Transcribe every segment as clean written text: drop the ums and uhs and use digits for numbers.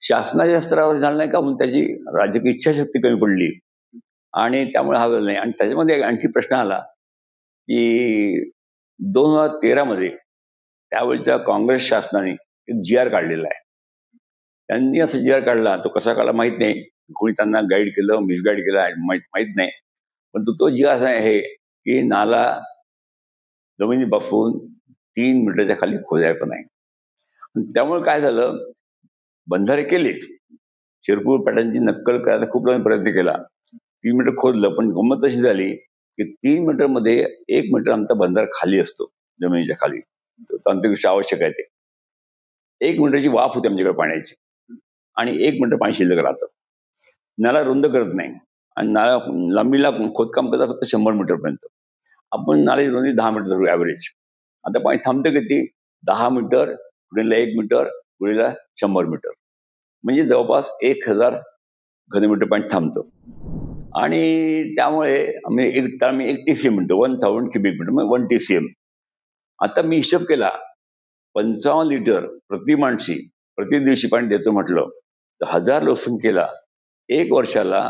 शासनाच्या स्तरावर झालं नाही का म्हणून त्याची राजकीय इच्छाशक्ती कमी पडली आणि त्यामुळे हा झाला नाही. आणि त्याच्यामध्ये एक आणखी प्रश्न आला की 2013 मध्ये त्यावेळच्या काँग्रेस शासनाने एक जी-आर काढलेला आहे. त्यांनी असं जी-आर काढला, तो कसा काढला माहित नाही. कोणी त्यांना गाईड केलं, मिसगाईड केलं माहित नाही. परंतु तो जी-आर असा आहे की नाला जमिनीपासून 3 मीटरच्या खाली खोदायचा नाही. त्यामुळे काय झालं, बंधारे केले. शिरपूर पॅटर्नची नक्कल करायचा खूप लोकांनी प्रयत्न केला. 3 मीटर खोदलं, पण गंमत अशी झाली की 3 मीटर मध्ये 1 मीटर आमचा बंधारा खाली असतो, जमिनीच्या खाली. तांत्रिक आवश्यक आहे ते. 1 मीटरची वाफ होते आमच्याकडे पाण्याची आणि 1 मीटर पाणी शिल्लक राहतं. नाला रुंद करत नाही आणि नाला लांबीला खोदकाम करतात फक्त 100 मीटर पर्यंत. आपण नाल्याची रुंदी 10 मीटर धरू ॲव्हरेज. आता पाणी थांबतं किती? 10 मीटर गुणिले 1 मीटर गुणिले 100 मीटर, म्हणजे जवळपास 1000 घनमीटर पाणी थांबतं. आणि त्यामुळे आम्ही 1 TCM म्हणतो, 1000 क्युबिक मीटर, म्हणजे 1 TCM. आता मी हिशोब केला, 55 लिटर प्रति माणशी प्रति दिवशी पाणी देतो म्हटलं तर 1000 लोकसंख्येला 1 वर्षाला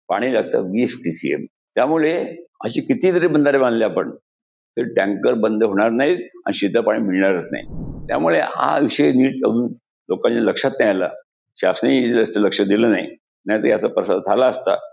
पाणी लागतं 20 TCM. त्यामुळे अशी किती जरी बंधारे बांधले आपण तर टँकर बंद होणार नाहीत आणि शीतळ पाणी मिळणारच नाही. त्यामुळे हा विषय नीट अजून लोकांच्या लक्षात नाही आला. शासनाने जास्त लक्ष दिलं नाही, नाहीतर याचा प्रसार झाला असता.